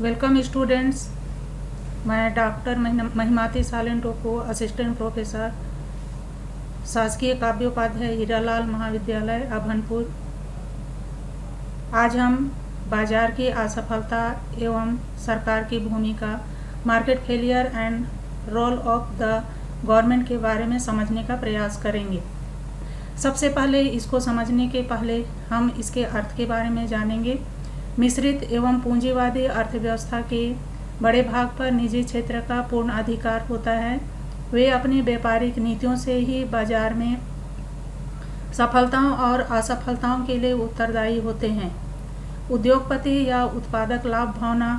Welcome students. मैं doctor महिमाती सालेंटोको, assistant professor, शासकीय काव्योपाध्याय हीरालाल महाविद्यालय अभनपुर। आज हम बाजार की असफलता एवं सरकार की भूमिका, market failure and role of the government के बारे में समझने का प्रयास करेंगे। सबसे पहले इसको समझने के पहले हम इसके अर्थ के बारे में जानेंगे। मिश्रित एवं पूंजीवादी अर्थव्यवस्था के बड़े भाग पर निजी क्षेत्र का पूर्ण अधिकार होता है। वे अपनी व्यापारिक नीतियों से ही बाजार में सफलताओं और असफलताओं के लिए उत्तरदायी होते हैं। उद्योगपति या उत्पादक लाभ भावना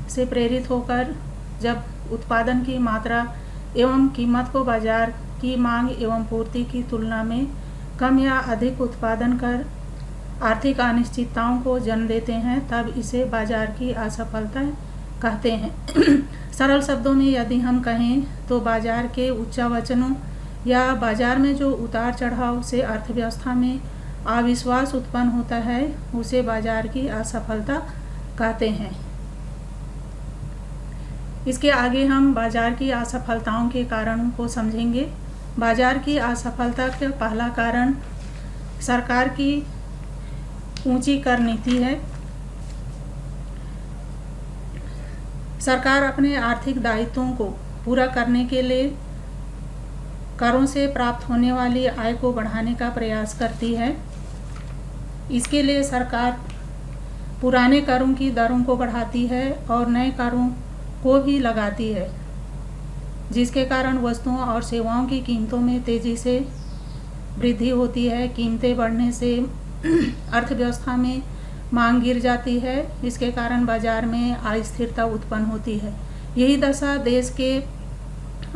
से प्रेरित होकर जब उत्पादन की मात्रा एवं कीमत को बाजार की मांग एवं पूर्ति की तुलना में कम या अधिक उत्पादन कर आर्थिक अनिश्चितताओं को जन्म देते हैं, तब इसे बाजार की असफलता कहते हैं। सरल शब्दों में यदि हम कहें तो बाजार के उच्चावचनों या बाजार में जो उतार चढ़ाव से अर्थव्यवस्था में अविश्वास उत्पन्न होता है, उसे बाजार की असफलता कहते हैं। इसके आगे हम बाजार की असफलताओं के कारणों को समझेंगे। बाजार की असफलता का पहला कारण सरकार की ऊंची कर नीति है। सरकार अपने आर्थिक दायित्वों को पूरा करने के लिए करों से प्राप्त होने वाली आय को बढ़ाने का प्रयास करती है। इसके लिए सरकार पुराने करों की दरों को बढ़ाती है और नए करों को भी लगाती है, जिसके कारण वस्तुओं और सेवाओं की कीमतों में तेजी से वृद्धि होती है। कीमतें बढ़ने से अर्थव्यवस्था में मांग गिर जाती है। इसके कारण बाजार में अस्थिरता उत्पन्न होती है। यही दशा देश के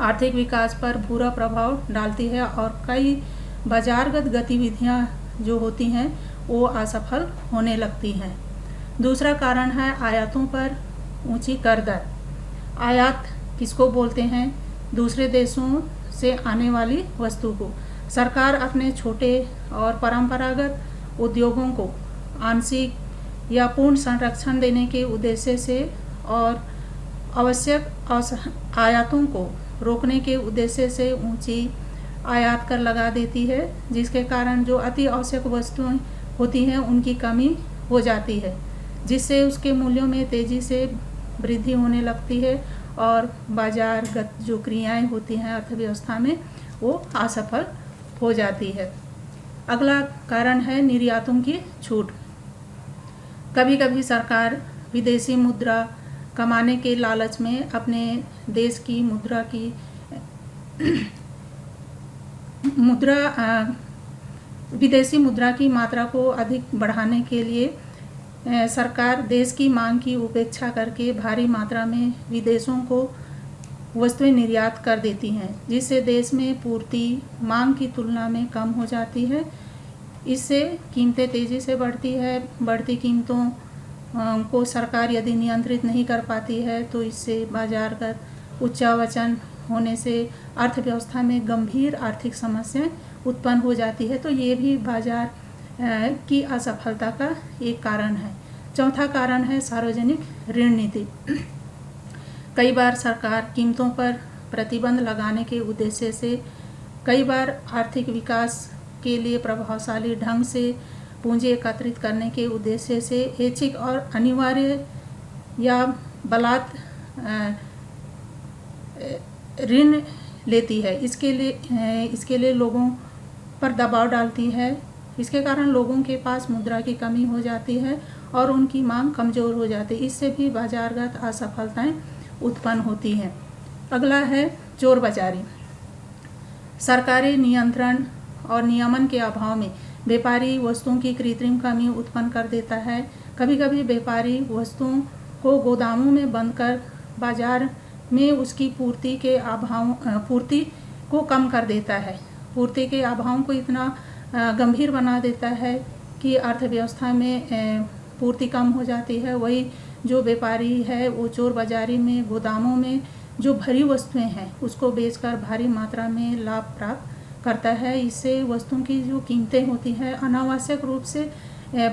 आर्थिक विकास पर बुरा प्रभाव डालती है और कई बाजारगत गतिविधियां जो होती हैं वो असफल होने लगती हैं। दूसरा कारण है आयातों पर ऊंची कर दर। आयात किसको बोलते हैं? दूसरे देशों से आने वाली वस्तु को। सरकार अपने छोटे और परंपरागत उद्योगों को आंशिक या पूर्ण संरक्षण देने के उद्देश्य से और आवश्यक आयातों को रोकने के उद्देश्य से ऊंची आयात कर लगा देती है, जिसके कारण जो अति आवश्यक वस्तुएं होती हैं उनकी कमी हो जाती है, जिससे उसके मूल्यों में तेजी से वृद्धि होने लगती है और बाजारगत जो क्रियाएं होती हैं अर्थव्यवस्था में वो असफल हो जाती है। अगला कारण है निर्यातों की छूट। कभी कभी सरकार विदेशी मुद्रा कमाने के लालच में अपने देश की विदेशी मुद्रा की मात्रा को अधिक बढ़ाने के लिए सरकार देश की मांग की उपेक्षा करके भारी मात्रा में विदेशों को वस्तुएं निर्यात कर देती हैं, जिससे देश में पूर्ति मांग की तुलना में कम हो जाती है। इससे कीमतें तेज़ी से बढ़ती है। बढ़ती कीमतों को सरकार यदि नियंत्रित नहीं कर पाती है तो इससे बाजारगत उच्चावचन होने से अर्थव्यवस्था में गंभीर आर्थिक समस्याएं उत्पन्न हो जाती है। तो ये भी बाजार की असफलता का एक कारण है। चौथा कारण है सार्वजनिक ऋण नीति। कई बार सरकार कीमतों पर प्रतिबंध लगाने के उद्देश्य से कई बार आर्थिक विकास के लिए प्रभावशाली ढंग से पूंजी एकत्रित करने के उद्देश्य से ऐच्छिक और अनिवार्य या बलात् ऋण लेती है। इसके लिए लोगों पर दबाव डालती है। इसके कारण लोगों के पास मुद्रा की कमी हो जाती है और उनकी मांग कमज़ोर हो जाती है। इससे भी बाजारगत असफलताएं उत्पन्न होती हैं। अगला है चोर बाजारी। सरकारी नियंत्रण और नियमन के अभाव में व्यापारी वस्तुओं की कृत्रिम कमी उत्पन्न कर देता है। कभी कभी व्यापारी वस्तुओं को गोदामों में बंद कर बाजार में उसकी पूर्ति को कम कर देता है। पूर्ति के अभाव को इतना गंभीर बना देता है कि अर्थव्यवस्था में पूर्ति कम हो जाती है। वही जो व्यापारी है वो चोर बाजारी में गोदामों में जो भरी वस्तुएं हैं उसको बेचकर भारी मात्रा में लाभ प्राप्त करता है। इससे वस्तुओं की जो कीमतें होती हैं अनावश्यक रूप से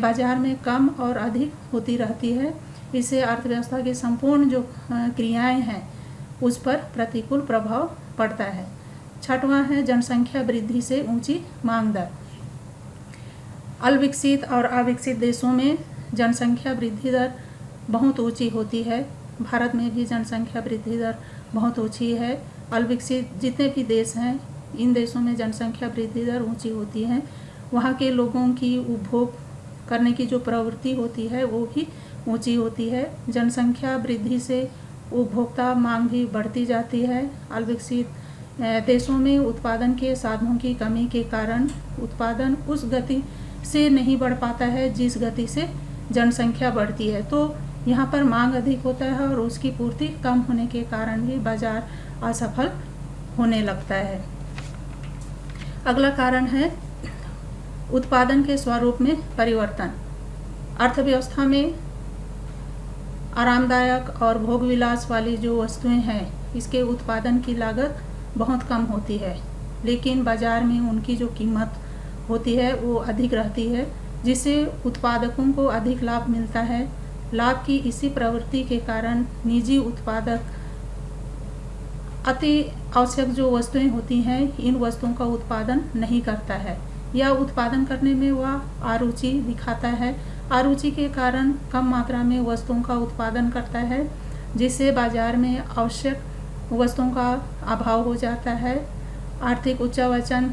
बाजार में कम और अधिक होती रहती है। इससे अर्थव्यवस्था की संपूर्ण जो क्रियाएं हैं उस पर प्रतिकूल प्रभाव पड़ता है। छठवां है जनसंख्या वृद्धि से ऊंची मांग दर। अल्पविकसित और अविकसित देशों में जनसंख्या वृद्धि दर बहुत ऊंची होती है। भारत में भी जनसंख्या वृद्धि दर बहुत ऊंची है। अल्पविकसित जितने भी देश हैं, इन देशों में जनसंख्या वृद्धि दर ऊंची होती है। वहाँ के लोगों की उपभोग करने की जो प्रवृत्ति होती है वो भी ऊंची होती है। जनसंख्या वृद्धि से उपभोक्ता मांग भी बढ़ती जाती है। अल्पविकसित देशों में उत्पादन के साधनों की कमी के कारण उत्पादन उस गति से नहीं बढ़ पाता है जिस गति से जनसंख्या बढ़ती है, तो यहाँ पर मांग अधिक होता है और उसकी पूर्ति कम होने के कारण भी बाजार असफल होने लगता है। अगला कारण है उत्पादन के स्वरूप में परिवर्तन। अर्थव्यवस्था में आरामदायक और भोग विलास वाली जो वस्तुएं हैं, इसके उत्पादन की लागत बहुत कम होती है, लेकिन बाजार में उनकी जो कीमत होती है वो अधिक रहती है, जिससे उत्पादकों को अधिक लाभ मिलता है। लाभ की इसी प्रवृत्ति के कारण निजी उत्पादक अति आवश्यक जो वस्तुएं होती हैं, इन वस्तुओं का उत्पादन नहीं करता है या उत्पादन करने में वह अरुचि दिखाता है। अरुचि के कारण कम मात्रा में वस्तुओं का उत्पादन करता है, जिससे बाजार में आवश्यक वस्तुओं का अभाव हो जाता है। आर्थिक उच्चावचन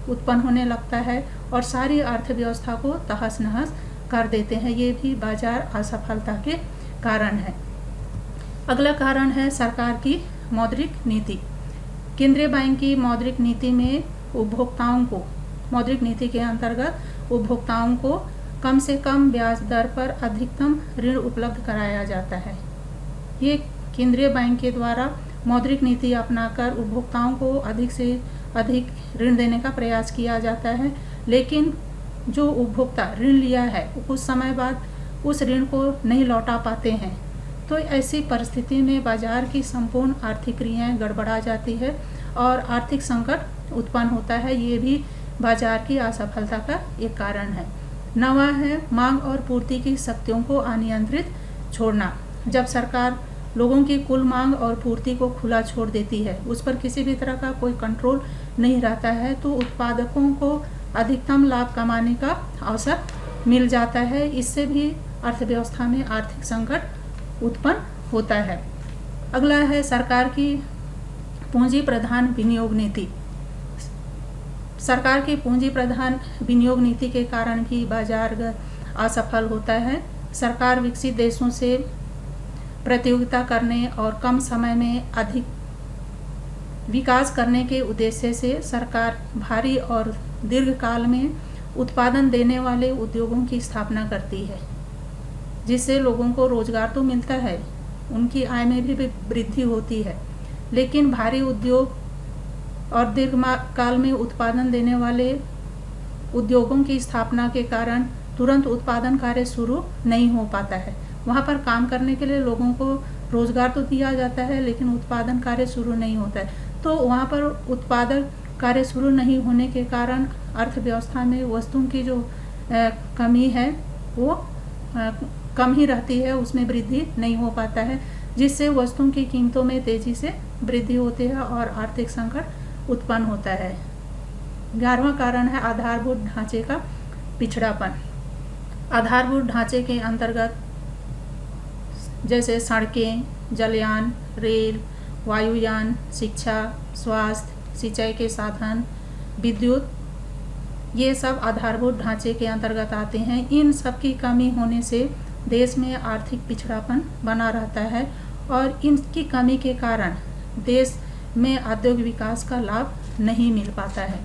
उत्पन्न होने लगता है और सारी अर्थव्यवस्था को तहस नहस कर देते हैं। ये भी बाजार असफलता के कारण है। अगला कारण है सरकार की मौद्रिक नीति। केंद्रीय बैंक की मौद्रिक नीति में उपभोक्ताओं को, मौद्रिक नीति के अंतर्गत उपभोक्ताओं को कम से कम ब्याज दर पर अधिकतम ऋण उपलब्ध कराया जाता है। ये केंद्रीय बैंक के द्वारा मौद्रिक नीति अपनाकर उपभोक्ताओं को अधिक से अधिक ऋण देने का प्रयास किया जाता है, लेकिन जो उपभोक्ता ऋण लिया है कुछ समय बाद उस ऋण को नहीं लौटा पाते हैं, तो ऐसी परिस्थिति में बाजार की संपूर्ण आर्थिक क्रियाएं गड़बड़ा जाती है और आर्थिक संकट उत्पन्न होता है। ये भी बाजार की असफलता का एक कारण है। नवा है मांग और पूर्ति की शक्तियों को अनियंत्रित छोड़ना। जब सरकार लोगों की कुल मांग और पूर्ति को खुला छोड़ देती है, उस पर किसी भी तरह का कोई कंट्रोल नहीं रहता है, तो उत्पादकों को अधिकतम लाभ कमाने का अवसर मिल जाता है। इससे भी अर्थव्यवस्था में आर्थिक संकट उत्पन्न होता है। अगला है सरकार की पूंजी प्रधान विनियोग नीति। सरकार की पूंजी प्रधान विनियोग नीति के कारण भी बाजार असफल होता है। सरकार विकसित देशों से प्रतियोगिता करने और कम समय में अधिक विकास करने के उद्देश्य से सरकार भारी और दीर्घकाल में उत्पादन देने वाले उद्योगों की स्थापना करती है, जिससे लोगों को रोजगार तो मिलता है, उनकी आय में भी वृद्धि होती है, लेकिन भारी उद्योग और दीर्घकाल में उत्पादन देने वाले उद्योगों की स्थापना के कारण तुरंत उत्पादन कार्य शुरू नहीं हो पाता है। वहाँ पर काम करने के लिए लोगों को रोजगार तो दिया जाता है, लेकिन उत्पादन कार्य शुरू नहीं होता है, तो वहाँ पर उत्पादन कार्य शुरू नहीं होने के कारण अर्थव्यवस्था में वस्तुओं की जो कमी है वो कम ही रहती है, उसमें वृद्धि नहीं हो पाता है, जिससे वस्तुओं की कीमतों में तेजी से वृद्धि होती है और आर्थिक संकट उत्पन्न होता है। 11वां कारण है आधारभूत ढांचे का पिछड़ापन। आधारभूत ढांचे के अंतर्गत जैसे सड़कें, जलयान, रेल, वायुयान, शिक्षा, स्वास्थ्य, सिंचाई के साधन, विद्युत, ये सब आधारभूत ढांचे के अंतर्गत आते हैं। इन सब की कमी होने से देश में आर्थिक पिछड़ापन बना रहता है और इनकी कमी के कारण देश में औद्योगिक विकास का लाभ नहीं मिल पाता है।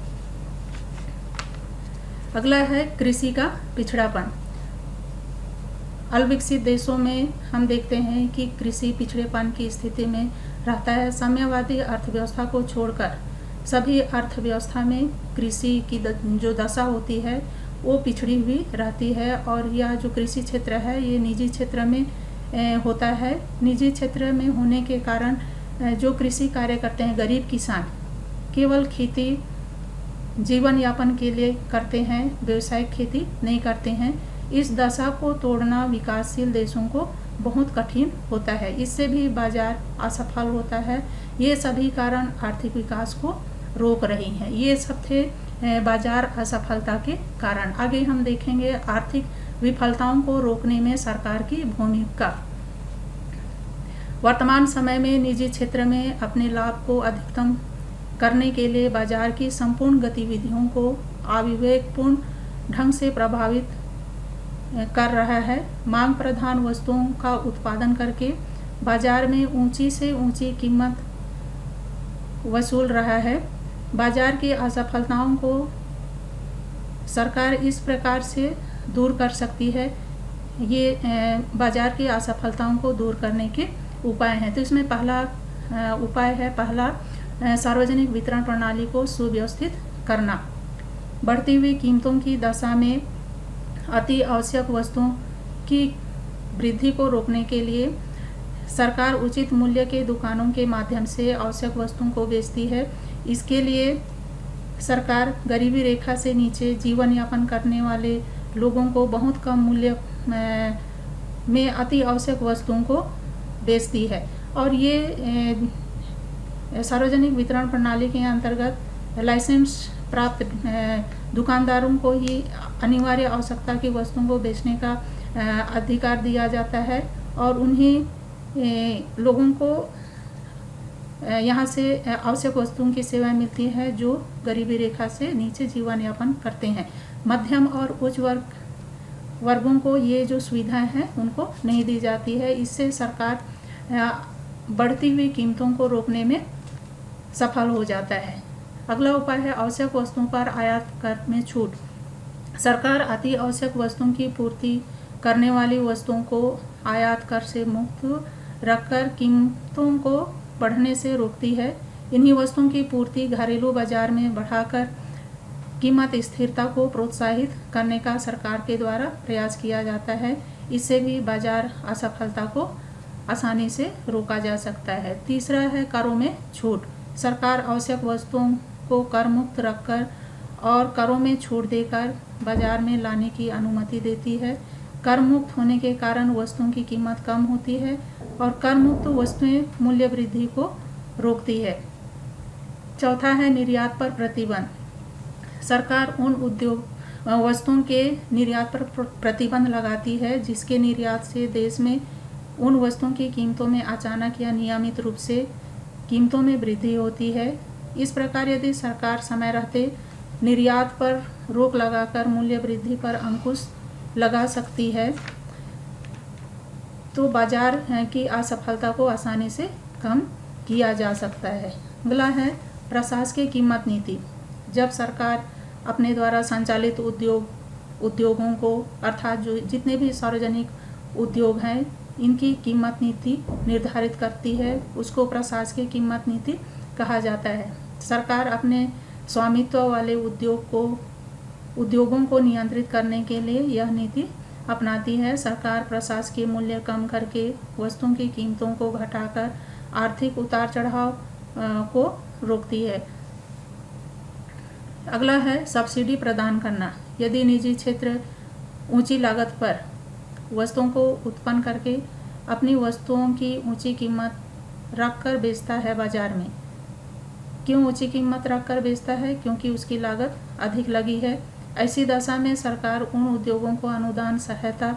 अगला है कृषि का पिछड़ापन। अल्पविकसित देशों में हम देखते हैं कि कृषि पिछड़ेपन की स्थिति में रहता है। साम्यवादी अर्थव्यवस्था को छोड़कर सभी अर्थव्यवस्था में कृषि की जो दशा होती है वो पिछड़ी हुई रहती है और यह जो कृषि क्षेत्र है ये निजी क्षेत्र में होता है। निजी क्षेत्र में होने के कारण जो कृषि कार्य करते हैं गरीब किसान केवल खेती जीवन यापन के लिए करते हैं, व्यावसायिक खेती नहीं करते हैं। इस दशा को तोड़ना विकासशील देशों को बहुत कठिन होता है, इससे भी बाजार असफल होता है। ये सभी कारण आर्थिक विकास को रोक रही हैं। ये सब थे बाजार असफलता के कारण। आगे हम देखेंगे आर्थिक विफलताओं को रोकने में सरकार की भूमिका। वर्तमान समय में निजी क्षेत्र में अपने लाभ को अधिकतम करने के लिए बाजार की संपूर्ण गतिविधियों को अविवेकपूर्ण ढंग से प्रभावित कर रहा है। मांग प्रधान वस्तुओं का उत्पादन करके बाजार में ऊंची से ऊंची कीमत वसूल रहा है। बाजार की असफलताओं को सरकार इस प्रकार से दूर कर सकती है। ये बाजार की असफलताओं को दूर करने के उपाय हैं। तो इसमें पहला उपाय है, सार्वजनिक वितरण प्रणाली को सुव्यवस्थित करना। बढ़ती हुई कीमतों की दशा में अति आवश्यक वस्तुओं की वृद्धि को रोकने के लिए सरकार उचित मूल्य के दुकानों के माध्यम से आवश्यक वस्तुओं को बेचती है। इसके लिए सरकार गरीबी रेखा से नीचे जीवन यापन करने वाले लोगों को बहुत कम मूल्य में अति आवश्यक वस्तुओं को बेचती है। और ये सार्वजनिक वितरण प्रणाली के अंतर्गत लाइसेंस प्राप्त दुकानदारों को ही अनिवार्य आवश्यकता की वस्तुओं को बेचने का अधिकार दिया जाता है और उन्हीं लोगों को यहाँ से आवश्यक वस्तुओं की सेवाएं मिलती है जो गरीबी रेखा से नीचे जीवन यापन करते हैं। मध्यम और उच्च वर्गों को ये जो सुविधाएं हैं उनको नहीं दी जाती है। इससे सरकार बढ़ती हुई कीमतों को रोकने में सफल हो जाता है। अगला उपाय है आवश्यक वस्तुओं पर आयात कर में छूट। सरकार अति आवश्यक वस्तुओं की पूर्ति करने वाली वस्तुओं को आयात कर से मुक्त रखकर कीमतों को बढ़ने से रोकती है। इन्हीं वस्तुओं की पूर्ति घरेलू बाजार में बढ़ाकर कीमत स्थिरता को प्रोत्साहित करने का सरकार के द्वारा प्रयास किया जाता है। इससे भी बाजार असफलता को आसानी से रोका जा सकता है। तीसरा है करों में छूट। सरकार आवश्यक वस्तुओं को कर मुक्त रखकर और करों में छूट देकर बाजार में लाने की अनुमति देती है। कर मुक्त होने के कारण वस्तुओं की कीमत कम होती है और कर मुक्त वस्तुएं मूल्य वृद्धि को रोकती है। चौथा है निर्यात पर प्रतिबंध। सरकार उन वस्तुओं के निर्यात पर प्रतिबंध लगाती है जिसके निर्यात से देश में उन वस्तुओं की कीमतों में अचानक या नियमित रूप से कीमतों में वृद्धि होती है। इस प्रकार यदि सरकार समय रहते निर्यात पर रोक लगाकर मूल्य वृद्धि पर अंकुश लगा सकती है तो बाजार की असफलता को आसानी से कम किया जा सकता है। अगला है प्रशासकीय कीमत नीति। जब सरकार अपने द्वारा संचालित उद्योगों को अर्थात जो जितने भी सार्वजनिक उद्योग हैं इनकी कीमत नीति निर्धारित करती है उसको प्रशासकीय कीमत नीति कहा जाता है। सरकार अपने स्वामित्व वाले उद्योगों को नियंत्रित करने के लिए यह नीति अपनाती है। सरकार प्रशासकीय मूल्य कम करके वस्तुओं की कीमतों को घटाकर आर्थिक उतार चढ़ाव को रोकती है। अगला है सब्सिडी प्रदान करना। यदि निजी क्षेत्र ऊंची लागत पर वस्तुओं को उत्पन्न करके अपनी वस्तुओं की ऊंची कीमत रखकर बेचता है बाजार में। क्यों ऊंची कीमत रखकर बेचता है? क्योंकि उसकी लागत अधिक लगी है। ऐसी दशा में सरकार उन उद्योगों को अनुदान सहायता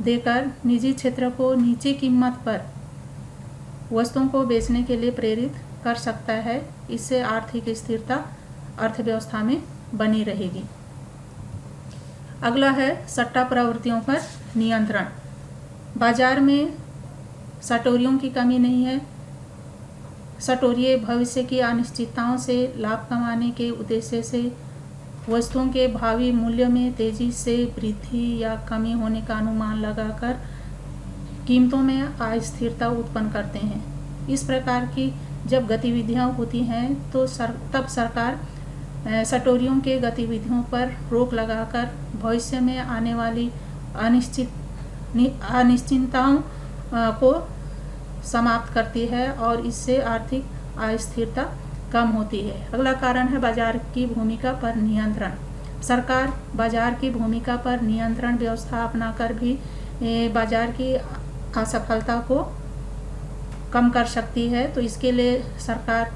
देकर निजी क्षेत्र को नीची कीमत पर वस्तुओं को बेचने के लिए प्रेरित कर सकता है। इससे आर्थिक स्थिरता अर्थव्यवस्था में बनी रहेगी। अगला है सट्टा प्रवृत्तियों पर नियंत्रण। बाजार में सटोरियों की कमी नहीं है। सटोरिये भविष्य की अनिश्चितताओं से लाभ कमाने के उद्देश्य से वस्तुओं के भावी मूल्य में तेजी से वृद्धि या कमी होने का अनुमान लगाकर कीमतों में अस्थिरता उत्पन्न करते हैं। इस प्रकार की जब गतिविधियां होती हैं तो तब सरकार सटोरियों के गतिविधियों पर रोक लगाकर भविष्य में आने वाली अनिश्चितताओं को समाप्त करती है और इससे आर्थिक अस्थिरता कम होती है। अगला कारण है बाजार की भूमिका पर नियंत्रण। सरकार बाजार की भूमिका पर नियंत्रण व्यवस्था अपनाकर भी बाजार की असफलता को कम कर सकती है। तो इसके लिए सरकार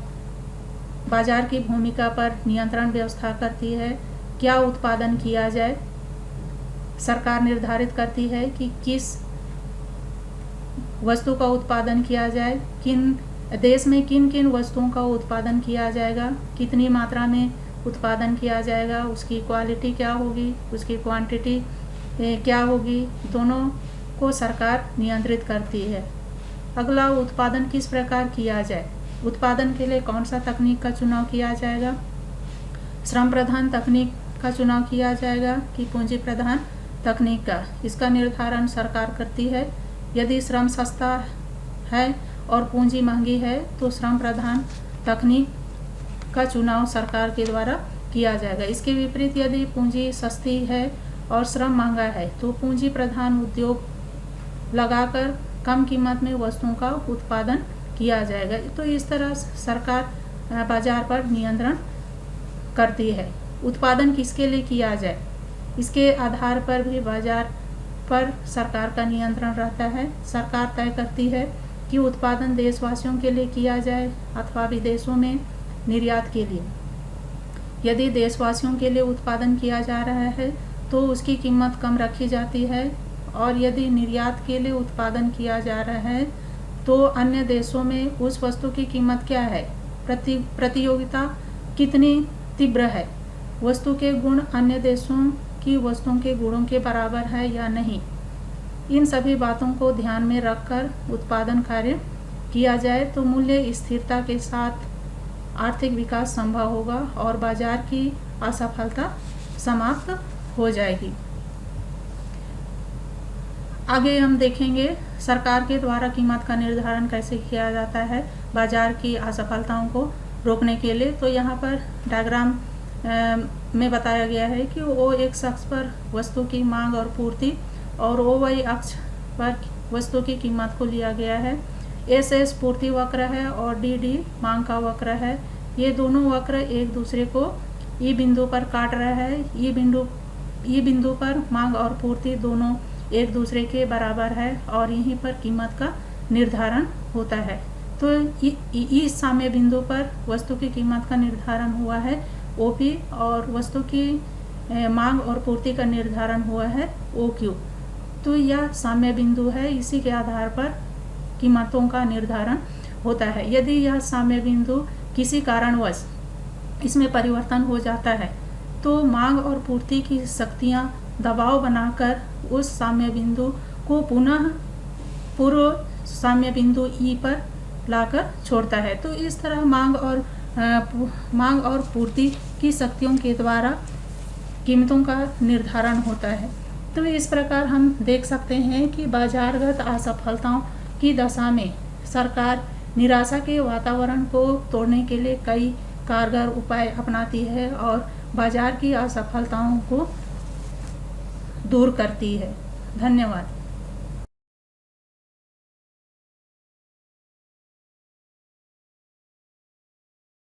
बाजार की भूमिका पर नियंत्रण व्यवस्था करती है। क्या उत्पादन किया जाए, सरकार निर्धारित करती है कि किस वस्तु का उत्पादन किया जाए, किन देश में किन किन वस्तुओं का उत्पादन किया जाएगा, कितनी मात्रा में उत्पादन किया जाएगा, उसकी क्वालिटी क्या होगी, उसकी क्वांटिटी क्या होगी, दोनों को सरकार नियंत्रित करती है। अगला, उत्पादन किस प्रकार किया जाए। उत्पादन के लिए कौन सा तकनीक का चुनाव किया जाएगा, श्रम प्रधान तकनीक का चुनाव किया जाएगा कि पूंजी प्रधान तकनीक का, इसका निर्धारण सरकार करती है। यदि श्रम सस्ता है और पूंजी महंगी है तो श्रम प्रधान तकनीक का चुनाव सरकार के द्वारा किया जाएगा। इसके विपरीत यदि पूंजी सस्ती है और श्रम महंगा है तो पूंजी प्रधान उद्योग लगाकर कम कीमत में वस्तुओं का उत्पादन किया जाएगा। तो इस तरह सरकार बाजार पर नियंत्रण करती है। उत्पादन किसके लिए किया जाए, इसके आधार पर भी बाजार पर सरकार का नियंत्रण रहता है। सरकार तय करती है कि उत्पादन देशवासियों के लिए किया जाए अथवा विदेशों में निर्यात के लिए। यदि देशवासियों के लिए उत्पादन किया जा रहा है तो उसकी कीमत कम रखी जाती है, और यदि निर्यात के लिए उत्पादन किया जा रहा है तो अन्य देशों में उस वस्तु की कीमत क्या है, प्रतियोगिता कितनी तीव्र है, वस्तु के गुण अन्य देशों की वस्तुओं के गुणों के बराबर है या नहीं, इन सभी बातों को ध्यान में रखकर उत्पादन कार्य किया जाए तो मूल्य स्थिरता के साथ आर्थिक विकास संभव होगा और बाजार की असफलता समाप्त हो जाएगी। आगे हम देखेंगे सरकार के द्वारा कीमत का निर्धारण कैसे किया जाता है बाजार की असफलताओं को रोकने के लिए। तो यहाँ पर डायग्राम में बताया गया है कि ओ एक अक्ष पर वस्तु की मांग और पूर्ति और ओ वाई अक्ष पर वस्तु की कीमत को लिया गया है। एस एस पूर्ति वक्र है और डी डी मांग का वक्र है। ये दोनों वक्र एक दूसरे को ई बिंदु पर काट रहा है। ई बिंदु पर मांग और पूर्ति दोनों एक दूसरे के बराबर है और यहीं पर कीमत का निर्धारण होता है। तो इस साम्य बिंदु पर वस्तु की कीमत का निर्धारण हुआ है ओपी और वस्तु की मांग और पूर्ति का निर्धारण हुआ है ओक्यू। तो यह साम्य बिंदु है, इसी के आधार पर कीमतों का निर्धारण होता है। यदि यह साम्य बिंदु किसी कारणवश इसमें परिवर्तन हो जाता है तो मांग और पूर्ति की शक्तियां दबाव बनाकर उस साम्य बिंदु को पुनः पूर्व साम्य बिंदु ई पर लाकर छोड़ता है। तो इस तरह मांग और पूर्ति की शक्तियों के द्वारा कीमतों का निर्धारण होता है। तो इस प्रकार हम देख सकते हैं कि बाजारगत असफलताओं की दशा में सरकार निराशा के वातावरण को तोड़ने के लिए कई कारगर उपाय अपनाती है और बाजार की असफलताओं को दूर करती है। धन्यवाद।